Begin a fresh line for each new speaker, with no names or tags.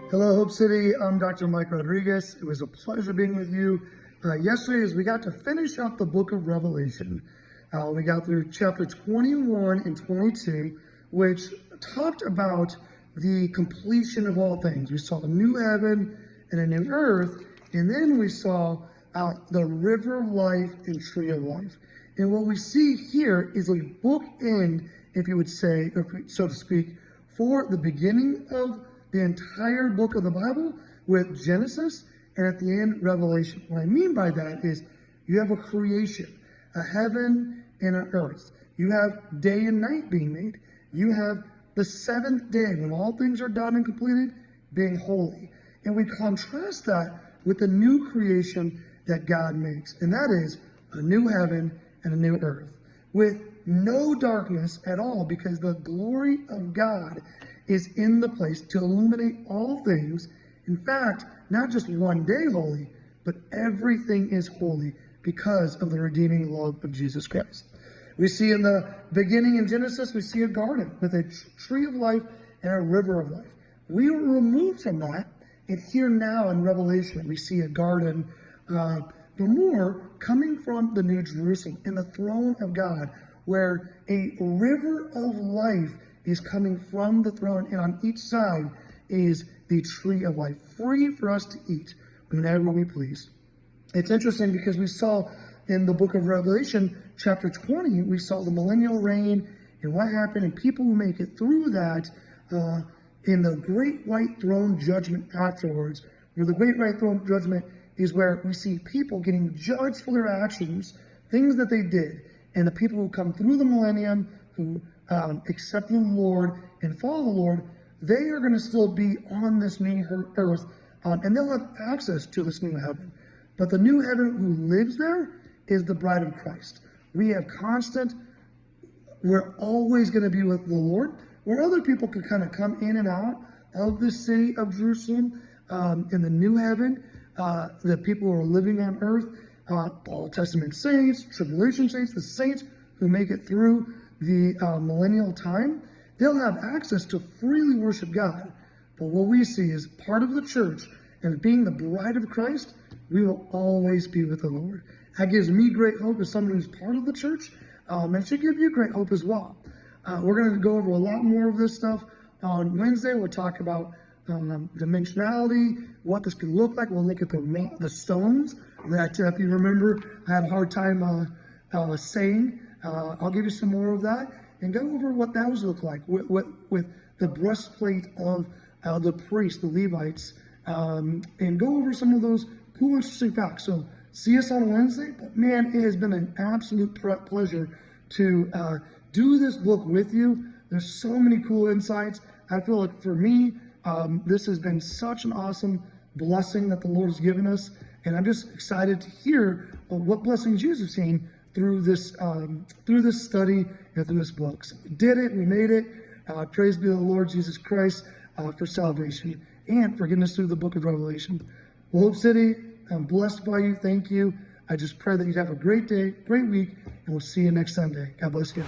Hello, Hope City. I'm Dr. Mike Rodriguez. It was a pleasure being with you. Yesterday, as we got to finish up the book of Revelation, we got through chapter 21 and 22, which talked about the completion of all things. We saw a new heaven and a new earth, and then we saw the river of life and tree of life. And what we see here is a bookend, if you would say, or so to speak, for the beginning of the entire book of the Bible with Genesis, and at the end, Revelation. What I mean by that is you have a creation, a heaven and an earth. You have day and night being made. You have the seventh day, when all things are done and completed, being holy. And we contrast that with the new creation that God makes, and that is a new heaven and a new earth, with no darkness at all, because the glory of God is in the place to illuminate all things. In fact, not just one day holy, but everything is holy because of the redeeming love of Jesus Christ. We see in the beginning in Genesis, we see a garden with a tree of life and a river of life. We were removed from that, and here now in Revelation, we see a garden, but more coming from the New Jerusalem in the throne of God, where a river of life is coming from the throne, and on each side is the tree of life, free for us to eat whenever we please. It's interesting because we saw in the book of Revelation, chapter 20, we saw the millennial reign and what happened, and people who make it through that in the great white throne judgment afterwards, where the great white throne judgment is where we see people getting judged for their actions, things that they did, and the people who come through the millennium, who accept the Lord and follow the Lord, they are going to still be on this new earth, and they'll have access to this new heaven. But the new heaven who lives there is the bride of Christ. We have we're always going to be with the Lord, where other people could kind of come in and out of the city of Jerusalem in the new heaven. The people who are living on earth, Old Testament saints, tribulation saints, the saints who make it through the millennial time, they'll have access to freely worship God. But what we see is part of the church, and being the bride of Christ, we will always be with the Lord. That gives me great hope as someone who's part of the church, and it should give you great hope as well. We're going to go over a lot more of this stuff on Wednesday. We'll talk about dimensionality, what this could look like. We'll look at the stones that, if you remember, I had a hard time saying. I'll give you some more of that and go over what those look like with the breastplate of the priests, the Levites, and go over some of those cool, interesting facts. So see us on Wednesday. But man, it has been an absolute pleasure to do this book with you. There's so many cool insights. I feel like for me, this has been such an awesome blessing that the Lord has given us. And I'm just excited to hear what blessings you've seen through this study and through this book. So we did it, we made it. Praise be to the Lord Jesus Christ for salvation and for getting us through the book of Revelation. Well, Hope City, I'm blessed by you. Thank you. I just pray that you'd have a great day, great week, and we'll see you next Sunday. God bless you.